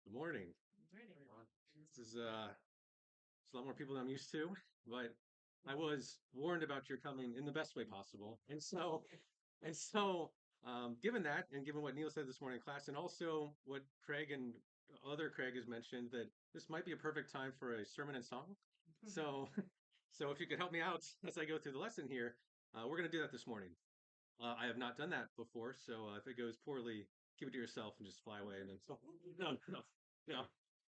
Good morning. This is it's a lot more people than I'm used to, but I was warned about your coming in the best way possible. And so, given that, and given what Neil said this morning in class, and also what Craig and other Craig has mentioned, that this might be a perfect time for a sermon and song. So, so if you could help me out as I go through the lesson here, we're going to do that this morning. I have not done that before, so if it goes poorly, keep it to yourself and just fly away. And then no, no, no.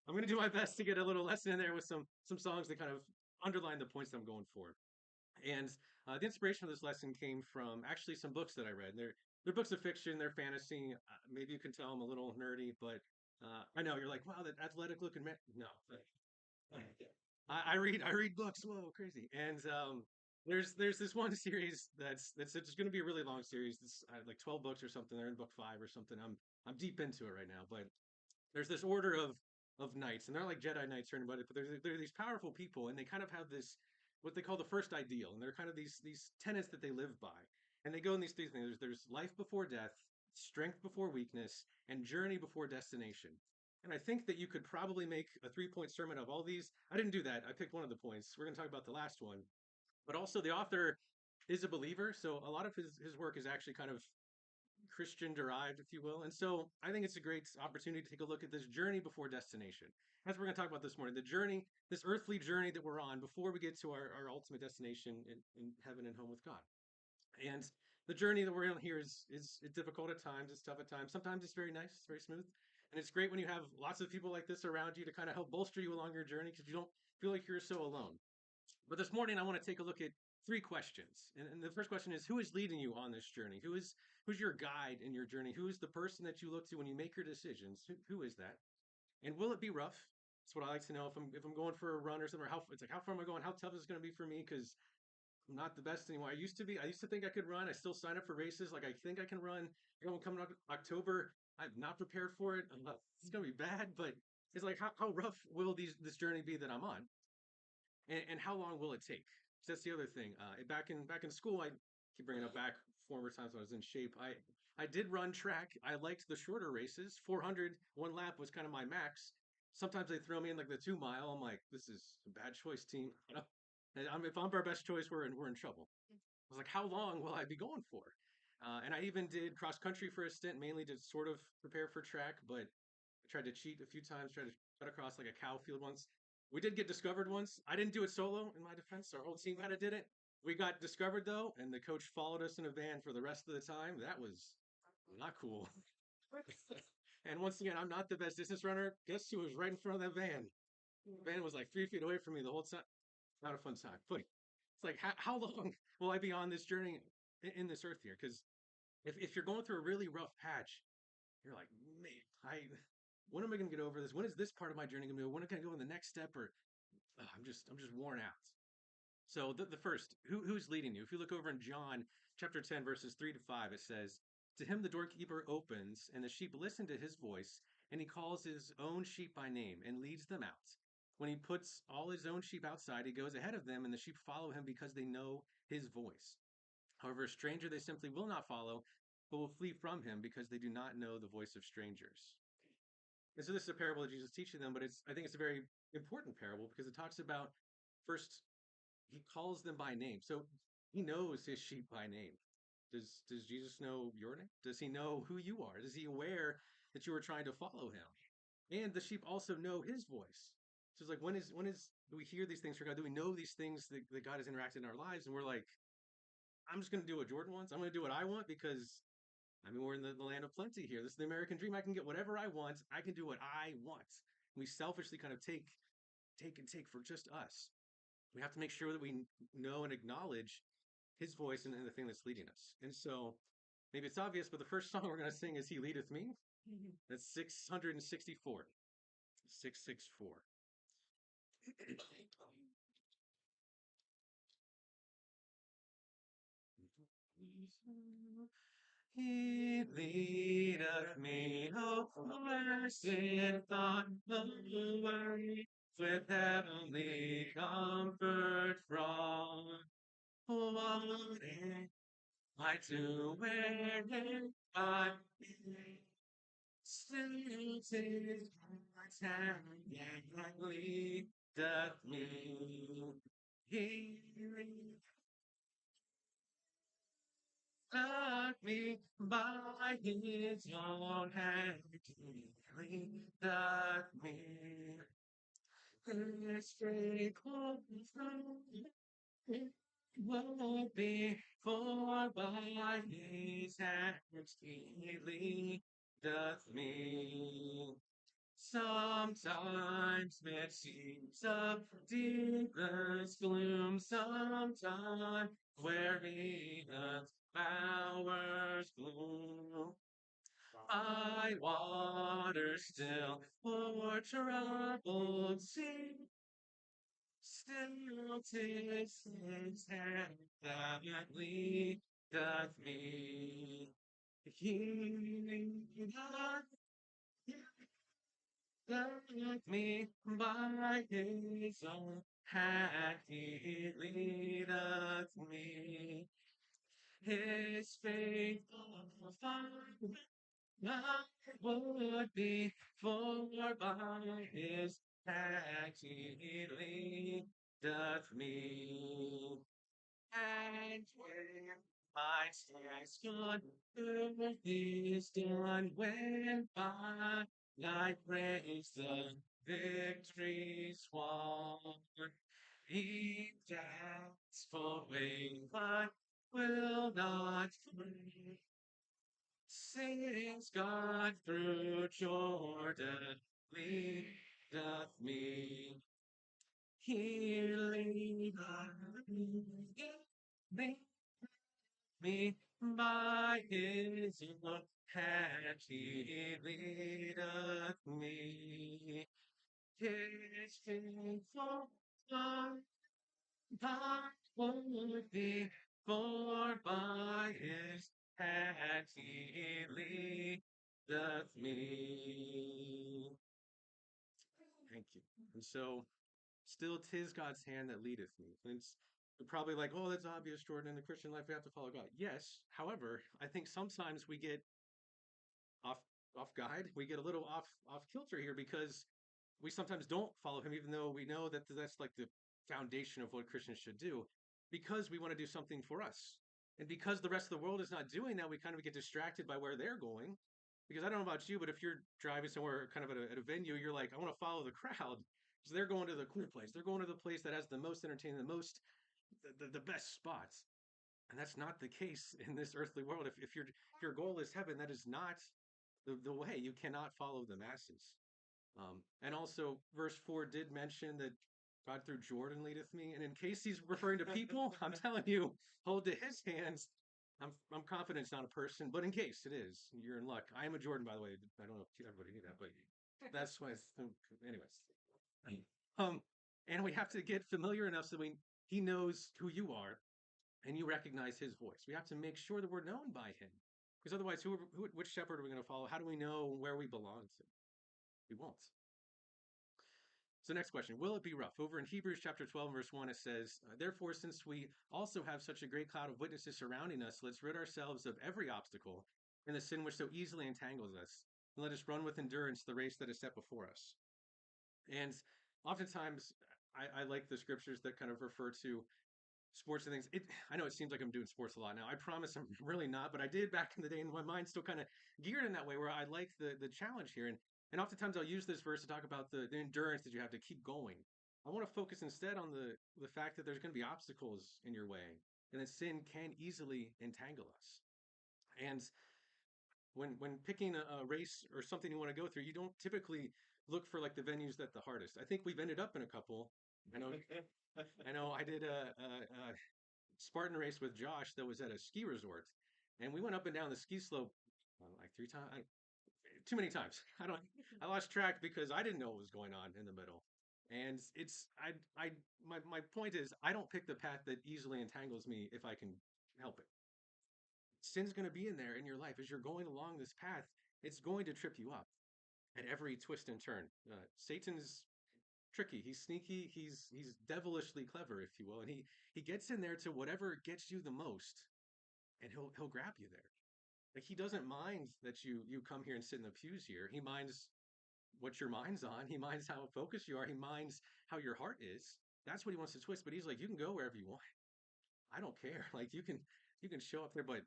I'm going to do my best to get a little lesson in there with some songs that kind of underline the points that I'm going for. And the inspiration for this lesson came from actually some books that I read. They're books of fiction, they're fantasy. Maybe you can tell I'm a little nerdy, but I know you're like, wow, that athletic looking man. No, I read books. Whoa, crazy! And there's this one series that's it's going to be a really long series. It's like 12 books or something. They're in book five or something. I'm deep into it right now, but there's this order of knights, and they're like Jedi knights or anybody, but they're these powerful people, and they kind of have this what they call the first ideal, and they're kind of these tenets that they live by, and they go in these three things. There's life before death, strength before weakness, and journey before destination. And I think that you could probably make a 3 point sermon of all these. I didn't do that. I picked one of the points. We're going to talk about the last one, but also the author is a believer, so a lot of his work is actually kind of Christian derived, if you will. And so I think it's a great opportunity to take a look at this journey before destination. As we're going to talk about this morning, the journey, this earthly journey that we're on before we get to our ultimate destination in heaven and home with God. And the journey that we're on here is difficult at times, it's tough at times. Sometimes it's very nice, it's very smooth. And it's great when you have lots of people like this around you to kind of help bolster you along your journey because you don't feel like you're so alone. But this morning, I want to take a look at three questions. And the first question is, who is leading you on this journey? Who's your guide in your journey? Who is the person that you look to when you make your decisions? Who is that? And will it be rough? That's what I like to know if I'm going for a run or something. How it's like how far am I going? How tough is it going to be for me? Because I'm not the best anymore. I used to be. I used to think I could run. I still sign up for races. Like I think I can run. Coming up October. I'm not prepared for it. It's going to be bad. But it's like how rough will this journey be that I'm on? And how long will it take? So that's the other thing. Back in school, I keep bringing up back former times when I was in shape. I did run track. I liked the shorter races. 400 one lap was kind of my max. Sometimes they throw me in like the 2 mile. I'm like, this is a bad choice, team. And if I'm our best choice, we're in trouble. I was like, how long will I be going for? And I even did cross country for a stint, mainly to sort of prepare for track, but I tried to cheat a few times, tried to cut across like a cow field once. We did get discovered once. I didn't do it solo in my defense. Our whole team kind of did it. We got discovered though, and the coach followed us in a van for the rest of the time. That was not cool. And once again, I'm not the best distance runner. Guess who was right in front of that van? The van was like 3 feet away from me the whole time. Not a fun time. But it's like, how long will I be on this journey in this earth here? Because if you're going through a really rough patch, you're like, man, when am I going to get over this? When is this part of my journey going to be? When am I going to go in the next step? Or I'm just worn out. So the first, who's leading you? If you look over in John chapter 10, verses 3 to 5, it says, "To him the doorkeeper opens, and the sheep listen to his voice, and he calls his own sheep by name and leads them out. When he puts all his own sheep outside, he goes ahead of them, and the sheep follow him because they know his voice. However, a stranger they simply will not follow, but will flee from him because they do not know the voice of strangers." And so this is a parable that Jesus teaching them, but I think it's a very important parable because it talks about first he calls them by name. So he knows his sheep by name. Does Jesus know your name? Does he know who you are? Is he aware that you are trying to follow him? And the sheep also know his voice. So it's like when is do we hear these things from God? Do we know these things that God has interacted in our lives? And we're like, I'm just gonna do what Jordan wants. I'm gonna do what I want because I mean we're in the land of plenty here. This is the American dream. I can get whatever I want. I can do what I want. We selfishly kind of take for just us. We have to make sure that we know and acknowledge his voice and the thing that's leading us. And so maybe it's obvious, but the first song we're going to sing is He Leadeth Me. That's 664. 664. He leadeth me, oh blessed thought, the way with heavenly comfort from. What I do where I Still tis my hand that leadeth me. He leadeth me by his own hand. He leadeth me. His faithful will be for by his hands he leadeth me. Sometimes it seems of deepest gloom, sometimes where Eden's bowers bloom. I water still for troubled sea. Still tis his hand that leadeth me. He leadeth me by his own hand. He leadeth me. His faithful Father would be for by his hand he leadeth me. And when my task on earth is done, when by thy praise the victory's won, he doubts for way, but will not flee. Since God through Jordan leadeth me, he leadeth me by his own hand, he leadeth me. His faithful love, thy would be, for by his hand he leadeth me. Thank you. And so, still, tis God's hand that leadeth me. And it's you're probably like, oh, that's obvious, Jordan. In the Christian life, we have to follow God. Yes. However, I think sometimes we get off off guide. We get a little off kilter here because we sometimes don't follow him, even though we know that that's like the foundation of what Christians should do, because we want to do something for us. And because the rest of the world is not doing that, we kind of get distracted by where they're going. Because I don't know about you, but if you're driving somewhere kind of at a venue, you're like, I want to follow the crowd. So they're going to the cool place. They're going to the place that has the most entertainment, the best spots. And that's not the case in this earthly world. If your goal is heaven, that is not the way. You cannot follow the masses. And also, verse 4 did mention that God through Jordan leadeth me. And in case he's referring to people, I'm telling you, hold to his hands. I'm confident it's not a person, but in case it is, you're in luck. I am a Jordan, by the way. I don't know if everybody knew that, but that's why. Anyways, um, and we have to get familiar enough so he knows who you are, and you recognize his voice. We have to make sure that we're known by him, because otherwise, which shepherd are we going to follow? How do we know where we belong to? We won't. So next question, will it be rough? Over in Hebrews chapter 12, verse 1, it says, therefore, since we also have such a great cloud of witnesses surrounding us, let's rid ourselves of every obstacle and the sin which so easily entangles us. And let us run with endurance the race that is set before us. And oftentimes, I like the scriptures that kind of refer to sports and things. I know it seems like I'm doing sports a lot now. I promise I'm really not, but I did back in the day, and my mind's still kind of geared in that way where I like the challenge here. And oftentimes I'll use this verse to talk about the endurance that you have to keep going. I want to focus instead on the fact that there's going to be obstacles in your way, and that sin can easily entangle us. And when picking a race or something you want to go through, you don't typically look for like the venues that the hardest. I think we've ended up in a couple. I know, I know. I did a Spartan race with Josh that was at a ski resort, and we went up and down the ski slope like three times, too many times. I lost track because I didn't know what was going on in the middle. And my point is, I don't pick the path that easily entangles me if I can help it. Sin's going to be in there in your life as you're going along this path. It's going to trip you up at every twist and turn. Satan's tricky. He's sneaky. He's devilishly clever, if you will, and he gets in there to whatever gets you the most, and he'll grab you there. Like he doesn't mind that you come here and sit in the pews here. He minds what your mind's on. He minds how focused you are. He minds how your heart is. That's what he wants to twist. But he's like, you can go wherever you want. I don't care. Like you can show up there, but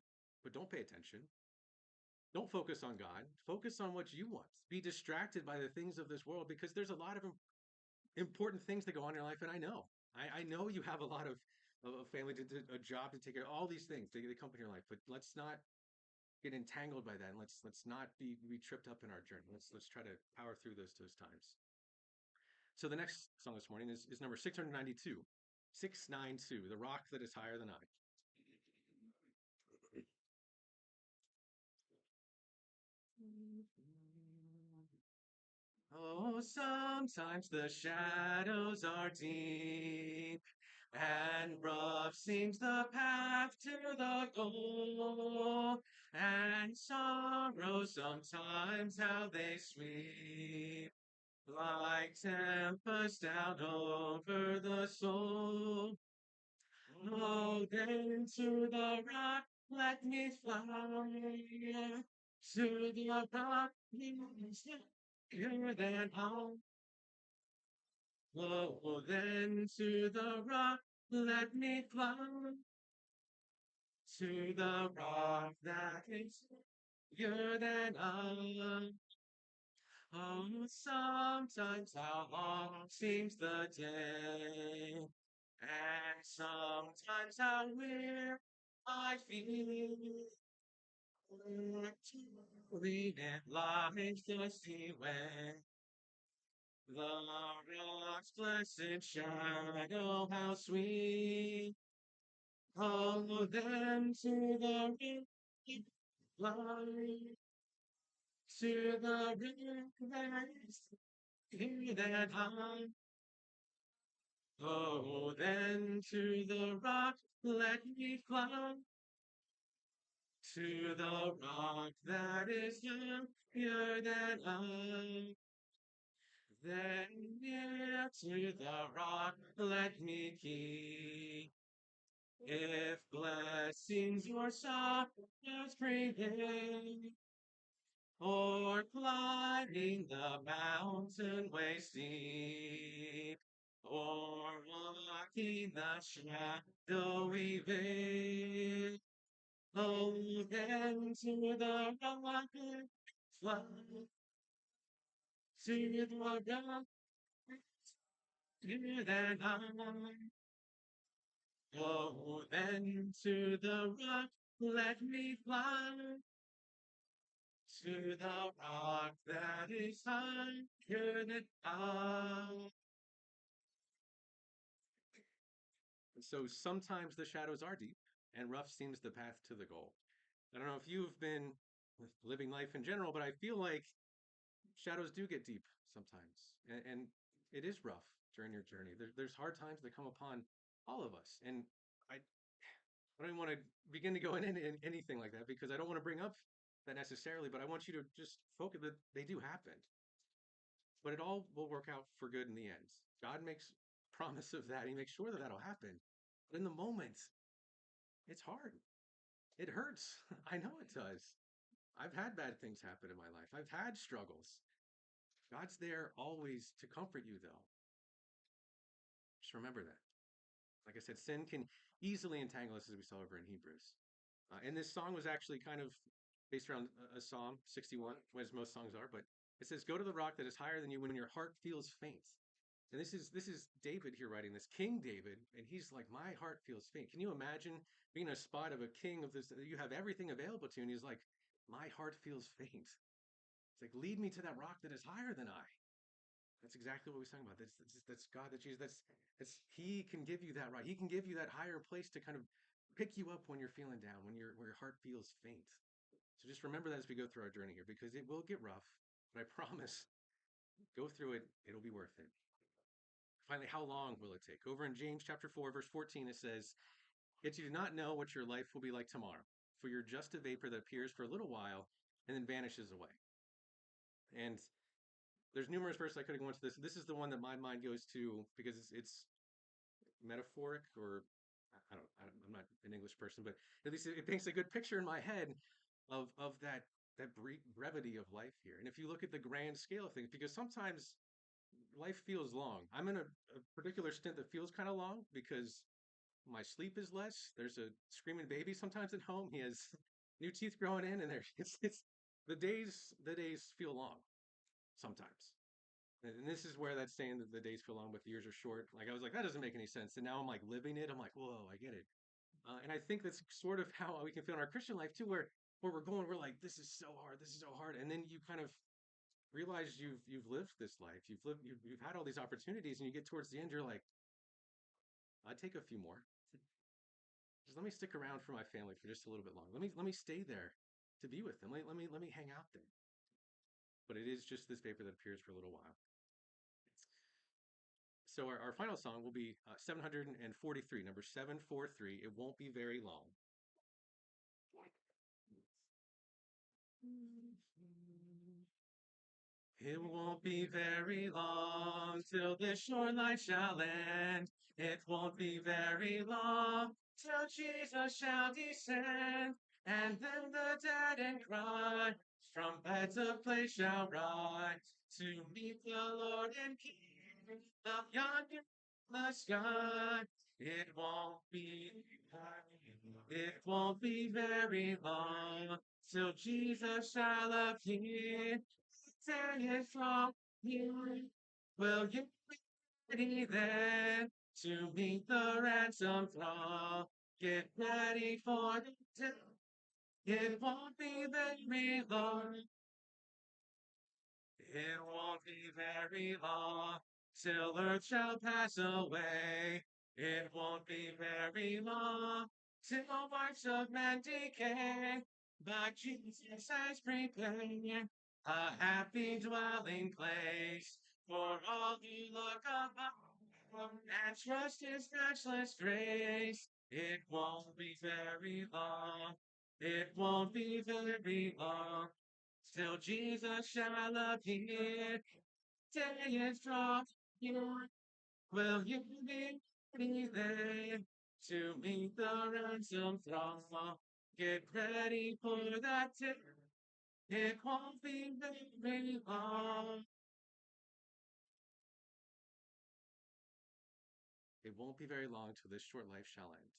don't pay attention. Don't focus on God. Focus on what you want. Be distracted by the things of this world because there's a lot of important things that go on in your life. And I know, I know you have a lot of family a job to take care of, all these things they come in your life. But let's not get entangled by that, and let's not be tripped up in our journey. Let's try to power through those times. So the next song this morning is number 692. 692, The Rock That Is Higher Than I. Oh, sometimes the shadows are deep and rough seems the path to the goal, and sorrow sometimes how they sweep like tempest down over the soul. Oh, then to the rock let me fly, to the rock higher than I. Oh, then to the rock let me fly, to the rock that is higher than I. Oh, sometimes how long seems the day, and sometimes how weary I feel. Lead and life's dusty way, the rock's blessed shadow, how sweet. Oh, then to the river fly, to the river that is here that I. Oh, then to the rock let me fly, to the rock that is higher than I. Then near to the rock let me keep. If blessings your sorrows bring, or climbing the mountain way steep, or walking the shadowy way. Oh, then to the rock fly, to the rock higher than I. Oh, then to the rock let me fly, to the rock that is higher than I. So sometimes the shadows are deep, and rough seems the path to the goal. I don't know if you've been living life in general, but I feel like shadows do get deep sometimes, and it is rough during your journey. There's hard times that come upon all of us, and I I don't even want to begin to go in anything like that because I don't want to bring up that necessarily, but I want you to just focus that they do happen, but it all will work out for good in the end. God makes promise of that. He makes sure that that'll happen. But in the moment, it's hard. It hurts. I know it does. I've had bad things happen in my life. I've had struggles. God's there always to comfort you, though. Just remember that. Like I said, sin can easily entangle us, as we saw over in Hebrews. And this song was actually kind of based around a Psalm 61, as most songs are. But it says, "Go to the rock that is higher than you when your heart feels faint." And this is David here writing this, King David, and he's like, "My heart feels faint." Can you imagine being a spot of a king of this? You have everything available to you, and he's like, "My heart feels faint." It's like, lead me to that rock that is higher than I. That's exactly what we're talking about. That's God, that's Jesus. That's He can give you that right. He can give you that higher place to kind of pick you up when you're feeling down, when your heart feels faint. So just remember that as we go through our journey here, because it will get rough, but I promise, go through it. It'll be worth it. Finally, how long will it take? Over in James chapter 4, verse 14, it says, "Yet you do not know what your life will be like tomorrow, for you're just a vapor that appears for a little while and then vanishes away." And there's numerous verses I could have gone to this. This is the one that my mind goes to because it's metaphoric, or I don't, I'm not an English person, but at least it paints a good picture in my head of that brevity of life here. And if you look at the grand scale of things, because sometimes life feels long. I'm in a particular stint that feels kind of long because my sleep is less. There's a screaming baby sometimes at home. He has new teeth growing in, and there it's the days feel long sometimes. And this is where that saying that the days feel long but the years are short. Like I was like, that doesn't make any sense. And now I'm like living it. I'm like, whoa, I get it. And I think that's sort of how we can feel in our Christian life too, where we're going, we're like, this is so hard, this is so hard, and then you kind of realize you've lived this life, you've had all these opportunities, and you get towards the end, you're like, I'd take a few more. Just let me stick around for my family for just a little bit longer. Let me stay there to be with them. Let me hang out there. But it is just this vapor that appears for a little while. So our final song will be 743, number 743. It won't be very long. It won't be very long till this short life shall end. It won't be very long till Jesus shall descend. And then the dead in Christ from beds of place shall rise to meet the Lord in peace up yonder in the sky. It won't be very long till Jesus shall appear. Say it from you. Will you be ready then to meet the ransom throng? Get ready for the day. It won't be very long. It won't be very long till earth shall pass away. It won't be very long till works of men decay. But Jesus has prepared a happy dwelling place for all who look above and trust His matchless grace. It won't be very long. It won't be very long till Jesus shall appear. Day is drawing near. Will you be ready then to meet the ransom throng? Get ready for that day. It won't be very long. It won't be very long till this short life shall end.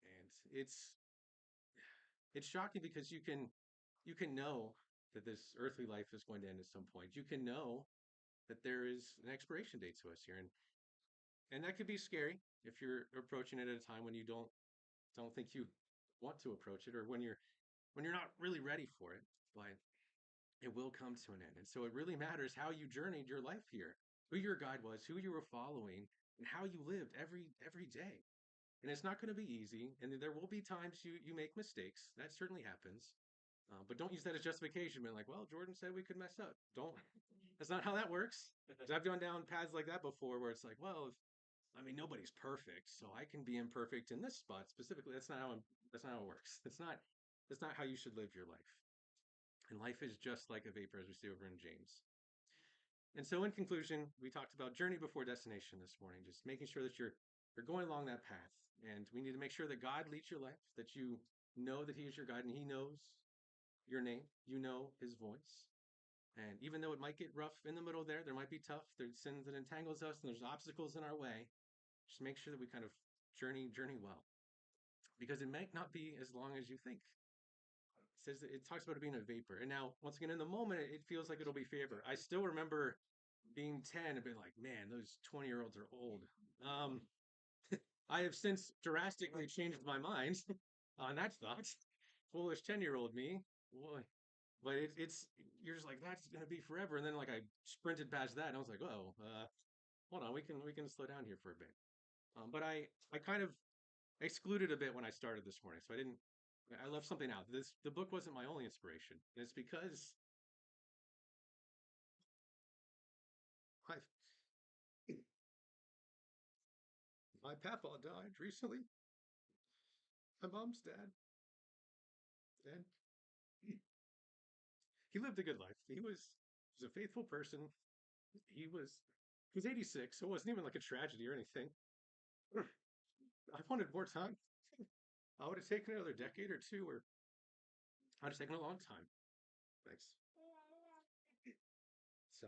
And it's shocking because you can know that this earthly life is going to end at some point. You can know that there is an expiration date to us here, and that could be scary if you're approaching it at a time when you don't think you want to approach it, or when you're not really ready for it. But it will come to an end, and so it really matters how you journeyed your life here, who your guide was, who you were following, and how you lived every day. And it's not going to be easy, and there will be times you make mistakes. That certainly happens. But don't use that as justification. Being like, well, Jordan said we could mess up. Don't. That's not how that works. 'Cause I've gone down paths like that before, where it's like, well, I mean, nobody's perfect, so I can be imperfect in this spot specifically. That's not how it works. That's not how you should live your life. And life is just like a vapor, as we see over in James. And so, in conclusion, we talked about journey before destination this morning, just making sure that you're going along that path. And we need to make sure that God leads your life, that you know that He is your guide and He knows your name, you know His voice. And even though it might get rough in the middle there might be tough. There's sin that entangles us, and there's obstacles in our way. Just make sure that we kind of journey well, because it might not be as long as you think. It talks about it being a vapor, and now once again in the moment it feels like it'll be vapor. I still remember being 10 and being like, man, those 20-year-olds are old. Um, I have since drastically changed my mind on that thought. Foolish 10-year-old me. Boy. But it's you're just like that's gonna be forever, and then like I sprinted past that, and I was like, oh, hold on, we can slow down here for a bit. But I kind of excluded a bit when I started this morning, so I left something out. The book wasn't my only inspiration. And it's because my my papa died recently, my mom's dad, and he lived a good life. He was a faithful person. He was he was 86, so it wasn't even like a tragedy or anything. I wanted more time. I would have taken another decade or two, or It's taken a long time. Thanks. So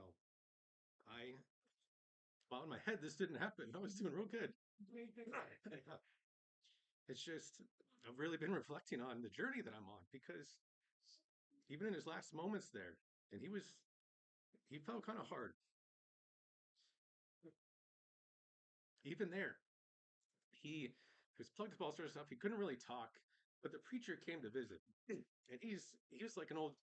I, well, in my head, this didn't happen. I was doing real good. It's just, I've really been reflecting on the journey that I'm on because even in his last moments there, and he felt kind of hard. Even there, he was plugged with all sorts of stuff. He couldn't really talk, but the preacher came to visit, and he was like an old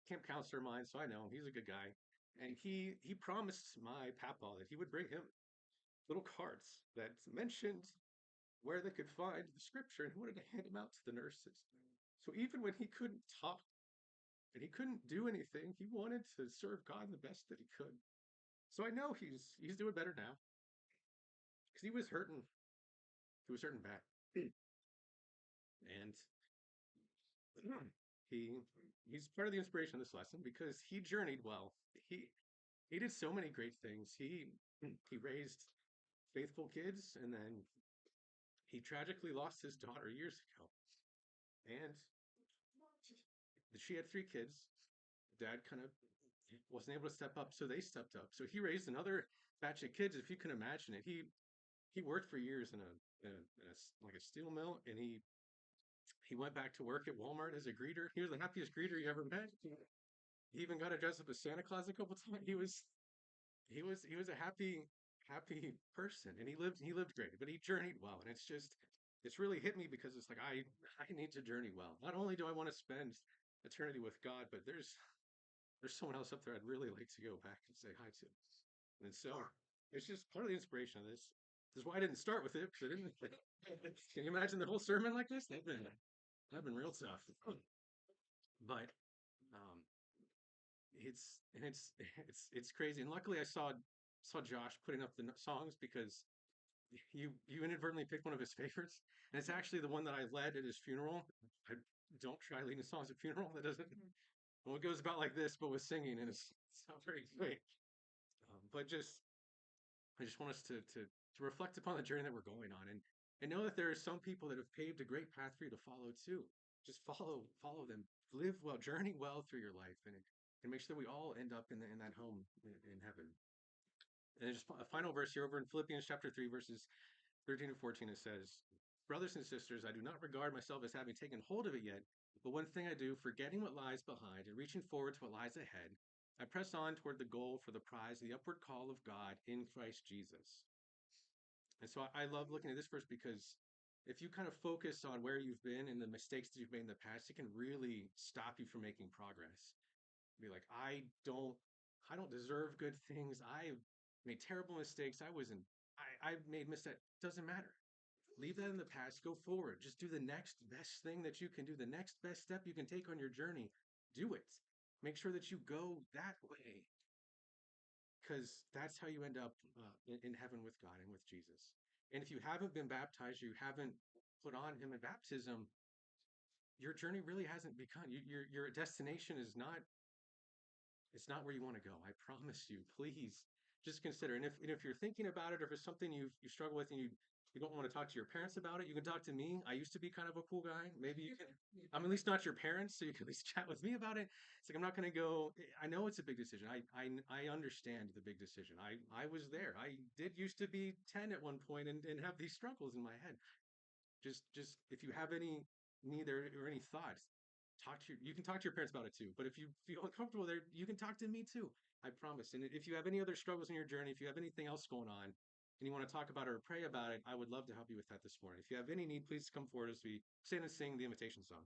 camp counselor of mine, so I know him. He's a good guy, and he promised my papa that he would bring him little cards that mentioned where they could find the scripture, and he wanted to hand them out to the nurses. So even when he couldn't talk and he couldn't do anything, he wanted to serve God the best that he could. So I know he's doing better now because he was hurting. He was hurting bad, and he he's part of the inspiration of this lesson because he journeyed well. He he did so many great things. He raised faithful kids, and then he tragically lost his daughter years ago. And she had three kids. Dad kind of wasn't able to step up, so they stepped up. So he raised another batch of kids, if you can imagine it. He worked for years like a steel mill, and he went back to work at Walmart as a greeter. He was the happiest greeter you ever met. He even got to dress up as Santa Claus a couple times. He was a happy person, and he lived great, but he journeyed well, and it's really hit me because it's like I need to journey well. Not only do I want to spend eternity with God, but there's someone else up there I'd really like to go back and say hi to. And so it's just part of the inspiration of this. This is why I didn't start with it because I didn't. Can you imagine the whole sermon like this? That'd been real tough. But um, it's crazy. And luckily, I saw Josh putting up the songs because you inadvertently picked one of his favorites, and it's actually the one that I led at his funeral. I don't try leading songs at funeral. That doesn't. Well, it goes about like this, but with singing, and it's not very great. But just I just want us to reflect upon the journey that we're going on, and know that there are some people that have paved a great path for you to follow too. Just follow them, live well, journey well through your life, and make sure that we all end up in that home in heaven. And just a final verse here over in Philippians chapter 3, verses 13 to 14, it says, "Brothers and sisters, I do not regard myself as having taken hold of it yet, but one thing I do, forgetting what lies behind and reaching forward to what lies ahead, I press on toward the goal for the prize, the upward call of God in Christ Jesus." And so I love looking at this verse because if you kind of focus on where you've been and the mistakes that you've made in the past, it can really stop you from making progress. Be like, I don't deserve good things. I've made terrible mistakes. I've made mistakes. Doesn't matter. Leave that in the past. Go forward. Just do the next best thing that you can do. The next best step you can take on your journey. Do it. Make sure that you go that way because that's how you end up in heaven with God and with Jesus. And if you haven't been baptized, you haven't put on Him in baptism, your journey really hasn't begun. Your destination is not it's not where you want to go. I promise you. Please just consider. And if you're thinking about it, or if it's something you struggle with and you don't want to talk to your parents about it, you can talk to me. I used to be kind of a cool guy. Maybe you can. I'm at least not your parents, so you can at least chat with me about it. It's like I'm not going to go. I know it's a big decision. I understand the big decision. I was there. I did used to be 10 at one point and have these struggles in my head. Just if you have any need or any thoughts, you can talk to your parents about it too. But if you feel uncomfortable there, you can talk to me too. I promise. And if you have any other struggles in your journey, if you have anything else going on and you want to talk about it or pray about it, I would love to help you with that this morning. If you have any need, please come forward as we stand and sing the invitation song.